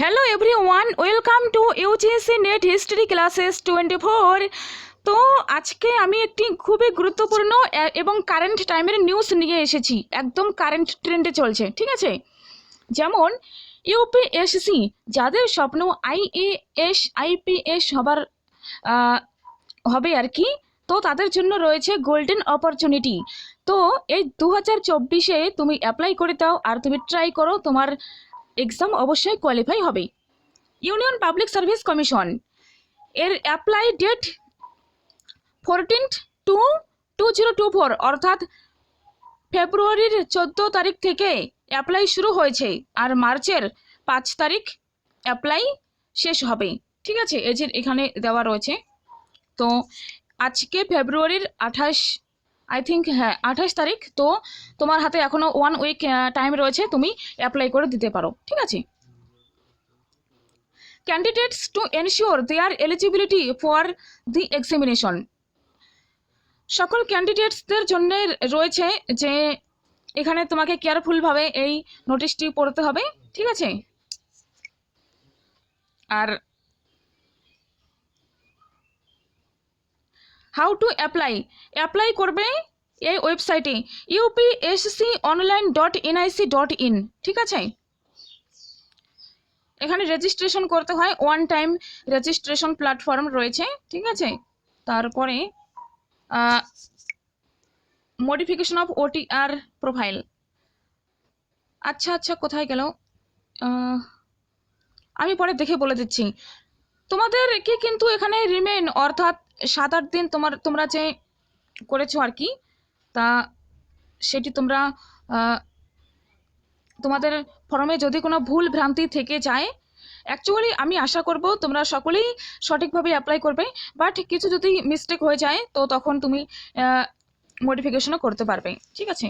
Hello everyone, welcome to UGC net history classes 24। তো আজকে আমি একটি খুবই গুরুত্বপূর্ণ এবং কারেন্ট টাইমের নিউজ নিয়ে এসেছি। একদম কারেন্ট ট্রেন্ডে চলছে, ঠিক আছে। যেমন ইউপিএসসি, যাদের স্বপ্ন আইএএস আইপিএস হবার হবে আর কি, তো তাদের জন্য রয়েছে গোল্ডেন অপরচুনিটি। তো এই 2024-এ তুমি অ্যাপ্লাই করে দাও আর তুমি ট্রাই করো, তোমার এক্সাম অবশ্যই কোয়ালিফাই হবে। ইউনিয়ন পাবলিক সার্ভিস কমিশন এর অ্যাপ্লাই ডেট 14/2/2024, অর্থাৎ ফেব্রুয়ারির 14 তারিখ থেকে অ্যাপ্লাই শুরু হয়েছে আর মার্চের 5 তারিখ অ্যাপ্লাই শেষ হবে, ঠিক আছে। এই যে এখানে দেওয়া রয়েছে। তো আজকে ফেব্রুয়ারির 28, আই থিঙ্ক, হ্যাঁ 28 তারিখ। তো তোমার হাতে এখনো 1 উইক টাইম রয়েছে, তুমি অ্যাপ্লাই করে দিতে পারো, ঠিক আছে। Candidates to ensure their eligibility for the examination, সকল ক্যান্ডিডেটসদের জন্য রয়েছে যে এখানে তোমাকে কেয়ারফুলভাবে এই নোটিশটি পড়তে হবে, ঠিক আছে। আর হাউ টু অ্যাপ্লাই করবে এই ওয়েবসাইটে upsconline.nic.in, ঠিক আছে। এখানে রেজিস্ট্রেশন করতে হয়, ওয়ান টাইম রেজিস্ট্রেশন প্ল্যাটফর্ম রয়েছে, ঠিক আছে। তারপরে মডিফিকেশন অফ ওটিআর প্রোফাইল। আচ্ছা, কোথায় গেল? আমি পরে দেখে বলে দিচ্ছি তোমাদের কি। কিন্তু এখানে রিমেইন, অর্থাৎ 7-8 দিন তোমরা যে করেছো আর কি, তা সেটি তোমরা তোমাদের ফর্মে যদি কোনো ভুল ভ্রান্তি থেকে যায়, অ্যাকচুয়ালি আমি আশা করব তোমরা সকলেই সঠিকভাবে অ্যাপ্লাই করবে, বাট কিছু যদি মিস্টেক হয়ে যায় তো তখন তুমি মডিফিকেশনও করতে পারবে, ঠিক আছে।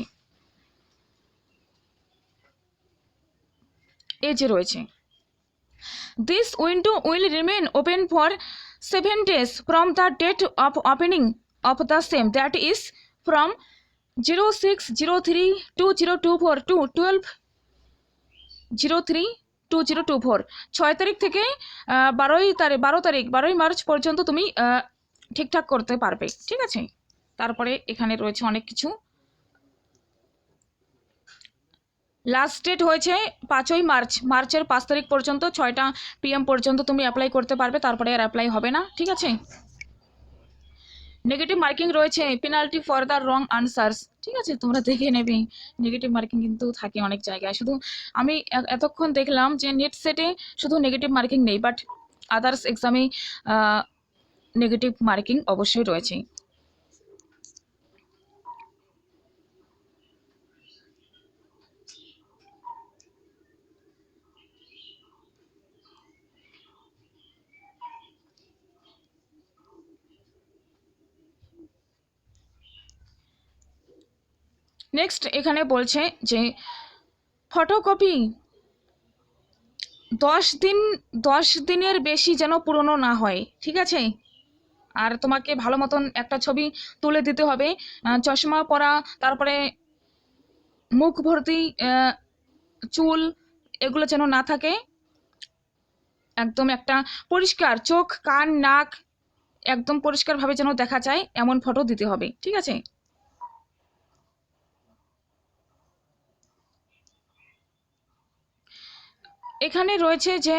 এই যে রয়েছে, this window will remain open for 7 days from the date of opening of the same, that is from 06/03/2024 to 12/03/2024। 6 তারিখ থেকে 12 মার্চ পর্যন্ত তুমি ঠিকঠাক করতে পারবে, ঠিক আছে। তারপরে এখানে রয়েছে অনেক কিছু। লাস্ট ডেট হয়েছে 5ই মার্চ, মার্চের 5 তারিখ পর্যন্ত 6টা PM পর্যন্ত তুমি অ্যাপ্লাই করতে পারবে, তারপরে আর অ্যাপ্লাই হবে না, ঠিক আছে। নেগেটিভ মার্কিং রয়েছে, penalty for the wrong answers, ঠিক আছে, তোমরা দেখে নেবে। নেগেটিভ মার্কিং কিন্তু থাকে অনেক জায়গায়, শুধু আমি এতক্ষণ দেখলাম যে নেট সেটে শুধু নেগেটিভ মার্কিং নেই, বাট আদার্স এক্সামে নেগেটিভ মার্কিং অবশ্যই রয়েছে। নেক্সট এখানে বলছে যে ফটোকপি 10 দিনের বেশি যেন পুরনো না হয়, ঠিক আছে। আর তোমাকে ভালো মতন একটা ছবি তুলে দিতে হবে, চশমা পরা, তারপরে মুখ ভর্তি চুল, এগুলো যেন না থাকে। একদম একটা পরিষ্কার চোখ, কান, নাক একদম পরিষ্কারভাবে যেন দেখা যায় এমন ফটো দিতে হবে, ঠিক আছে। এখানে রয়েছে যে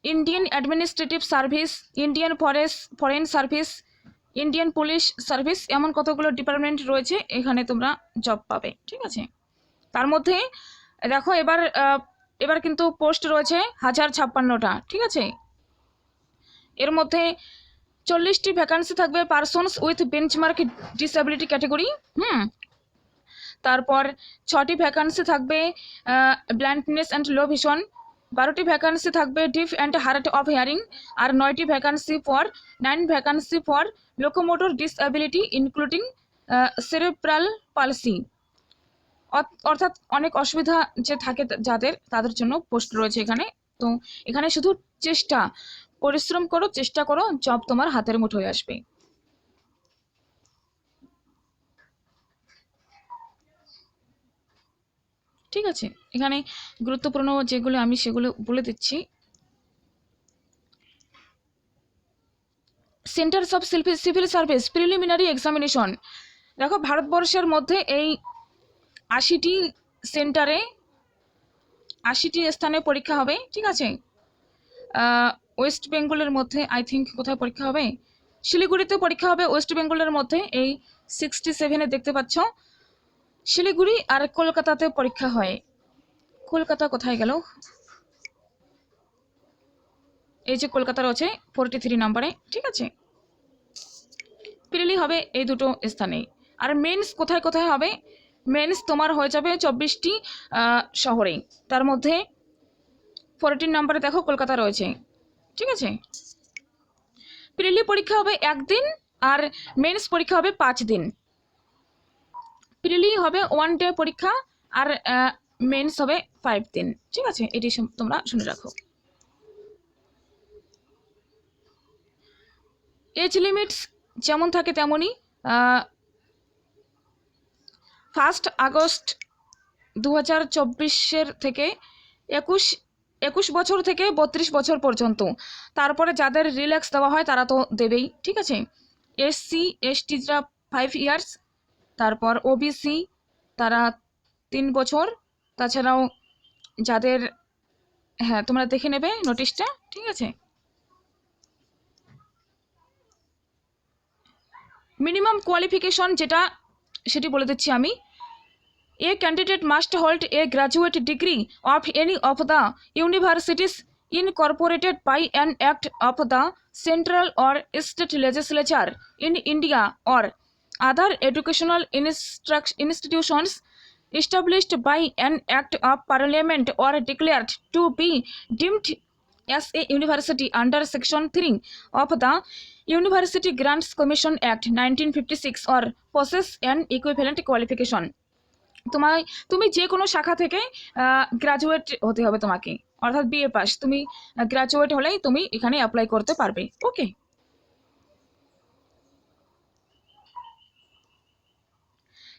Indian administrative service, Indian foreign service, Indian police service, এমন কতগুলো ডিপার্টমেন্ট রয়েছে, এখানে তোমরা জব পাবে, ঠিক আছে। তার মধ্যে দেখো এবার কিন্তু পোস্ট রয়েছে 1056টা, ঠিক আছে। এর মধ্যে 40টি ভ্যাকান্সি থাকবে persons with benchmark disability category, তারপর 6টি ভ্যাকান্সি থাকবে ব্লাইন্ডনেস অ্যান্ড লো ভিশন, 12টি ভ্যাকান্সি থাকবে deaf and hard of hearing, আর 9 vacancy for locomotor disability including cerebral palsy, অর্থাৎ অনেক অসুবিধা যে থাকে যাদের, তাদের জন্য পোস্ট রয়েছে এখানে। তো এখানে শুধু পরিশ্রম করো, চেষ্টা করো, জব তোমার হাতের মুঠোয় আসবে। ঠিক আছে, এখানে গুরুত্বপূর্ণ যেগুলো আমি সেগুলো বলে দিচ্ছি। Centres of civil service preliminary examination. দেখো ভারতবর্ষের মধ্যে এই 80টি সেন্টারে 80টি স্থানে পরীক্ষা হবে। ঠিক আছে, ওয়েস্ট বেঙ্গলের মধ্যে আই থিঙ্ক কোথায় পরীক্ষা হবে, শিলিগুড়িতে পরীক্ষা হবে ওয়েস্ট বেঙ্গলের মধ্যে। এই 67-এ দেখতে পাচ্ছ শিলিগুড়ি, আর কলকাতাতে পরীক্ষা হয়। কলকাতা কোথায় গেল, এই যে কলকাতা রয়েছে 43 নম্বরে। ঠিক আছে, প্রিলি হবে এই দুটো স্থানে। আর মেন্স কোথায় কোথায় হবে, মেন্স তোমার হয়ে যাবে 24টি শহরে, তার মধ্যে 14 নম্বরে দেখো কলকাতা রয়েছে। ঠিক আছে, প্রিলি পরীক্ষা হবে 1 দিন, আর মেন্স পরীক্ষা হবে 5 দিন। প্রিলি হবে 1 ডে পরীক্ষা, আর মেন্স হবে 5 দিন। ঠিক আছে, এটি তোমরা শুনে রাখো। এজ লিমিটস যেমন থাকে তেমনই। 1 আগস্ট 2024 থেকে 21 বছর থেকে 32 বছর পর্যন্ত। তারপরে যাদের রিল্যাক্স দেওয়া হয় তারা তো দেবেই। ঠিক আছে, SC STরা 5 ইয়ার্স, তারপর OBC তারা 3 বছর। তাছাড়াও যাদের, হ্যাঁ তোমরা দেখে নেবে নোটিশটা। ঠিক আছে, মিনিমাম কোয়ালিফিকেশন যেটা সেটি বলে দিচ্ছি আমি। A candidate must hold a graduate degree of any of the universities incorporated by an act of the central or state legislature in India or other educational institutions established by an act of parliament or declared to be deemed as a university under section 3 of the University Grants Commission Act 1956 or possess an equivalent qualification। তুমি যে কোনো শাখা থেকে graduate হতে হবে তোমাকে, অর্থাৎ BA pass. তুমি গ্রাজুয়েট হলেই তুমি এখানে অ্যাপ্লাই করতে পারবে। ওকে,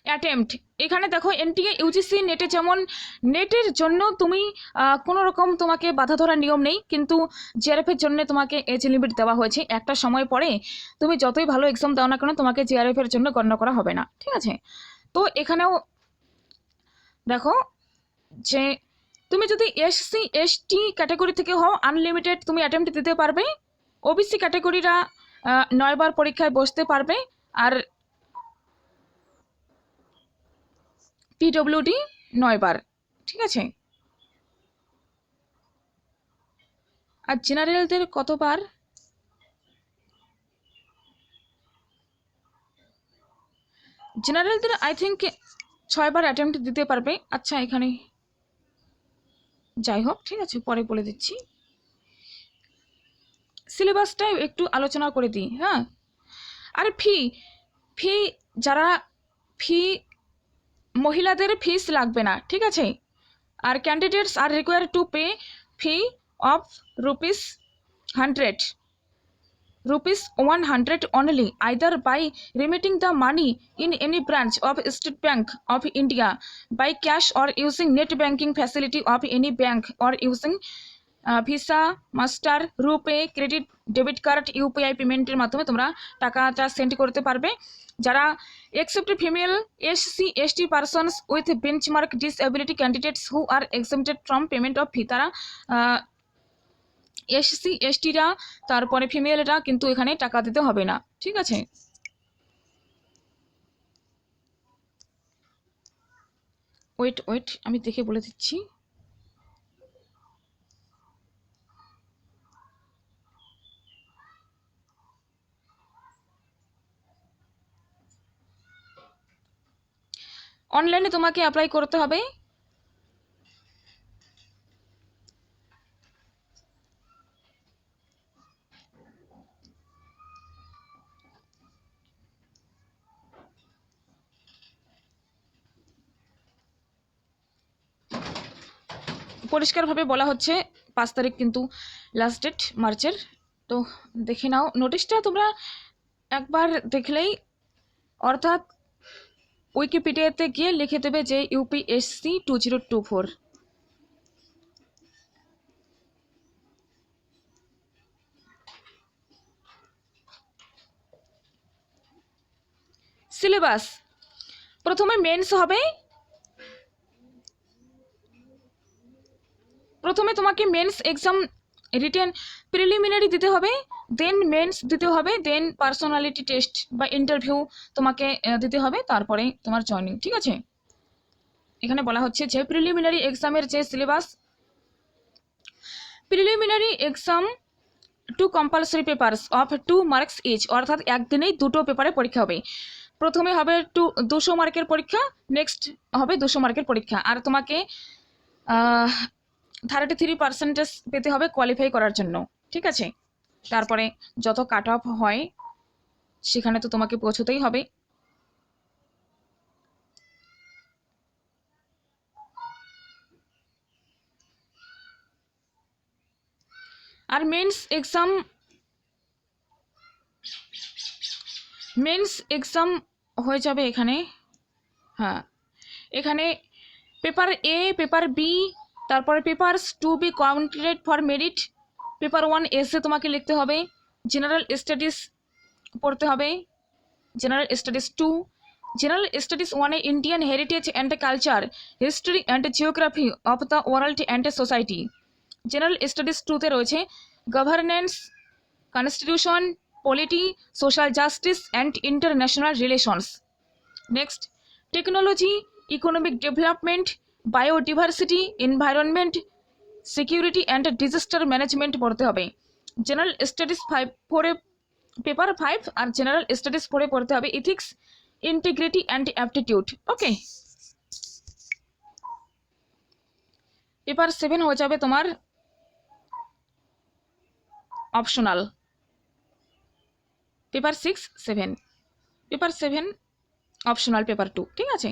অ্যাটেম্পট এখানে দেখো NTA UGC নেটে যেমন নেটের জন্য তুমি কোনো রকম তোমাকে বাধা ধরার নিয়ম নেই, কিন্তু JRF-এর জন্য তোমাকে এজ লিমিট দেওয়া হয়েছে। একটা সময় পরে তুমি যতই ভালো এক্সাম দাও না কেন তোমাকে JRF-এর জন্য গণ্য করা হবে না। ঠিক আছে, তো এখানেও দেখো যে তুমি যদি SC ST ক্যাটাগরি থেকে হও আনলিমিটেড তুমি অ্যাটেম্পট দিতে পারবে। OBC ক্যাটাগরিরা 9 বার পরীক্ষায় বসতে পারবে, আর PWD 9 বার। ঠিক আছে, আর জেনারেলদের কতবার, জেনারেলদের আই থিঙ্ক 6 বার অ্যাটেম্পট দিতে পারবে। আচ্ছা এখানে যাই হোক, ঠিক আছে পরে বলে দিচ্ছি। সিলেবাসটা একটু আলোচনা করে দিই। হ্যাঁ, আর ফি যারা মহিলাদের ফিস লাগবে না। ঠিক আছে, আর ক্যান্ডিডেটস আর require to pay fee of ₹100 only, either by remitting the money in any branch of State Bank of India by cash or using net banking facility of any bank or using Visa, master, RuPay, credit, debit card, UPI পেমেন্টের মাধ্যমে তোমরা টাকাটা send করতে পারবে। যারা except female SC ST persons with benchmark disability candidates who are excepted from payment of fee, তারা SC STরা তারপরে ফিমেলরা কিন্তু এখানে টাকা দিতে হবে না। ঠিক আছে, ওয়েট আমি দেখে বলে দিচ্ছি। অনলাইনে তোমাকে অ্যাপ্লাই করতে হবে। পরিষ্কারভাবে বলা হচ্ছে 5 তারিখ কিন্তু লাস্ট ডেট মার্চের। তো দেখে নাও নোটিশটা, তোমরা একবার দেখলেই, অর্থাৎ উইকিপিডিয়াতে গিয়ে লিখে দেবে যে ইউপিএসসি 2024। সিলেবাস প্রথমে মেন্স হবে, প্রথমে তোমাকে মেন্স এক্সাম রিটেন প্রিলিমিনারি দিতে হবে, দেন মেন্স দিতে হবে, দেন পার্সোনালিটি টেস্ট বা ইন্টারভিউ তোমাকে দিতে হবে, তারপরে তোমার জয়নিং। ঠিক আছে, এখানে বলা হচ্ছে যে প্রিলিমিনারি এক্সামের যে syllabus, preliminary exam 2 compulsory papers of 2 marks each, অর্থাৎ একদিনেই 2টো পেপারে পরীক্ষা হবে। প্রথমে হবে 200 মার্কের পরীক্ষা, নেক্সট হবে 200 মার্কের পরীক্ষা, আর তোমাকে 33% পেতে হবে কোয়ালিফাই করার জন্য। ঠিক আছে, তারপরে যত কাট অফ হয় সেখানে তো তোমাকে পৌঁছতেই হবে। আর মেন্স এক্সাম হয়ে যাবে এখানে, হ্যাঁ এখানে পেপার এ, পেপার বি, তারপরে papers to be counted for merit. Paper 1 এসে তোমাকে লিখতে হবে, জেনারেল স্টাডিজ পড়তে হবে, জেনারেল স্টাডিজ 2, জেনারেল স্টাডিজ 1 এ Indian heritage and culture, history and geography of the world and society. General studies 2তে রয়েছে governance, constitution, polity, social justice and international relations. Next technology, economic development, biodiversity, environment, security and disaster management পড়তে হবে। General studies 4 paper 5 আর general studies 4 পড়তে হবে ethics, integrity and aptitude. Okay, paper 7 হয়ে যাবে তোমার optional. Paper 6, 7, paper 7 optional, paper 2। ঠিক আছে,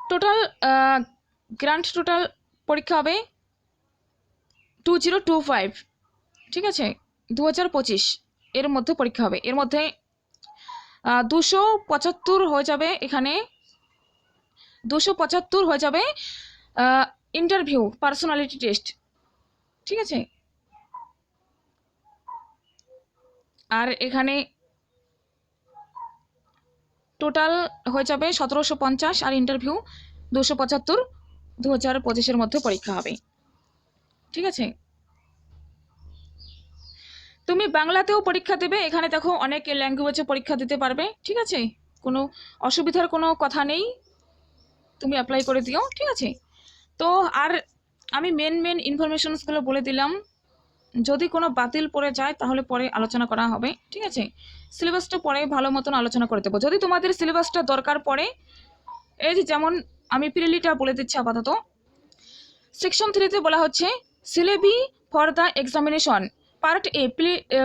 total grant total পরীক্ষা হবে 2025। ঠিক আছে, 2025 এর মধ্যে পরীক্ষা হবে। এর মধ্যে 275 হয়ে যাবে, এখানে 275 হয়ে যাবে ইন্টারভিউ, পার্সোনালিটি টেস্ট। ঠিক আছে, আর এখানে টোটাল হয়ে যাবে 1750, আর ইন্টারভিউ 275, 2025-এর মধ্যে পরীক্ষা হবে। ঠিক আছে, তুমি বাংলাতেও পরীক্ষা দেবে, এখানে দেখো অনেক ল্যাঙ্গুয়েজে পরীক্ষা দিতে পারবে। ঠিক আছে, কোনো অসুবিধার কোনো কথা নেই, তুমি অ্যাপ্লাই করে দিও। ঠিক আছে, তো আর আমি মেন ইনফরমেশনসগুলো বলে দিলাম, যদি কোনো বাতিল পড়ে যায় তাহলে পরে আলোচনা করা হবে। ঠিক আছে, সিলেবাসটা পরে ভালো মতন আলোচনা করে দেবো। যদি তোমাদের সিলেবাসটা দরকার পড়ে, এই যে যেমন আমি প্রিলিটা বলে দিচ্ছি আপাতত। সেকশন 3-তে বলা হচ্ছে syllabi for the examination, part A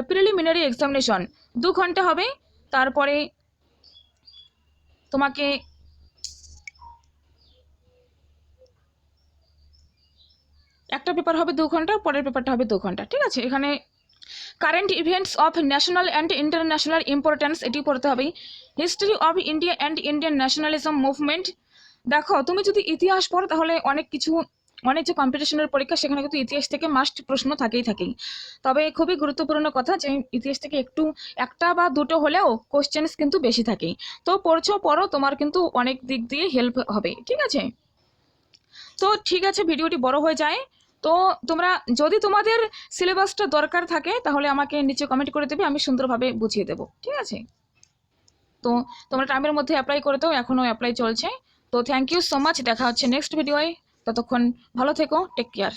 preliminary examination 2 ঘন্টা হবে। তারপরে তোমাকে একটা পেপার হবে 2 ঘন্টা, পরের পেপারটা হবে 2 ঘন্টা। ঠিক আছে, এখানে current events of national and international importance এটি পড়তে হবে। History of India and Indian nationalism movement. দেখো তুমি যদি ইতিহাস পড়ো তাহলে অনেক যে কম্পিটিশনের পরীক্ষা সেখানে কিন্তু ইতিহাস থেকে মাস্ট প্রশ্ন থাকেই। তবে খুবই গুরুত্বপূর্ণ কথা যে ইতিহাস থেকে একটা বা দুটো হলেও কোশ্চেন্স কিন্তু বেশি থাকে। তো পড়ো, তোমার কিন্তু অনেক দিক দিয়ে হেল্প হবে। ঠিক আছে, তো ঠিক আছে, ভিডিওটি বড় হয়ে যায়, তো তোমরা যদি তোমাদের সিলেবাসটা দরকার থাকে তাহলে আমাকে নিচে কমেন্ট করে দেবে, আমি সুন্দরভাবে বুঝিয়ে দেবো। ঠিক আছে, তো তোমরা টাইমের মধ্যে অ্যাপ্লাই করে দাও, এখনও অ্যাপ্লাই চলছে। তো থ্যাংক ইউ সো মাচ, দেখা হচ্ছে নেক্সট ভিডিওয়ে। ততক্ষণ ভালো থেকো, টেক কেয়ার।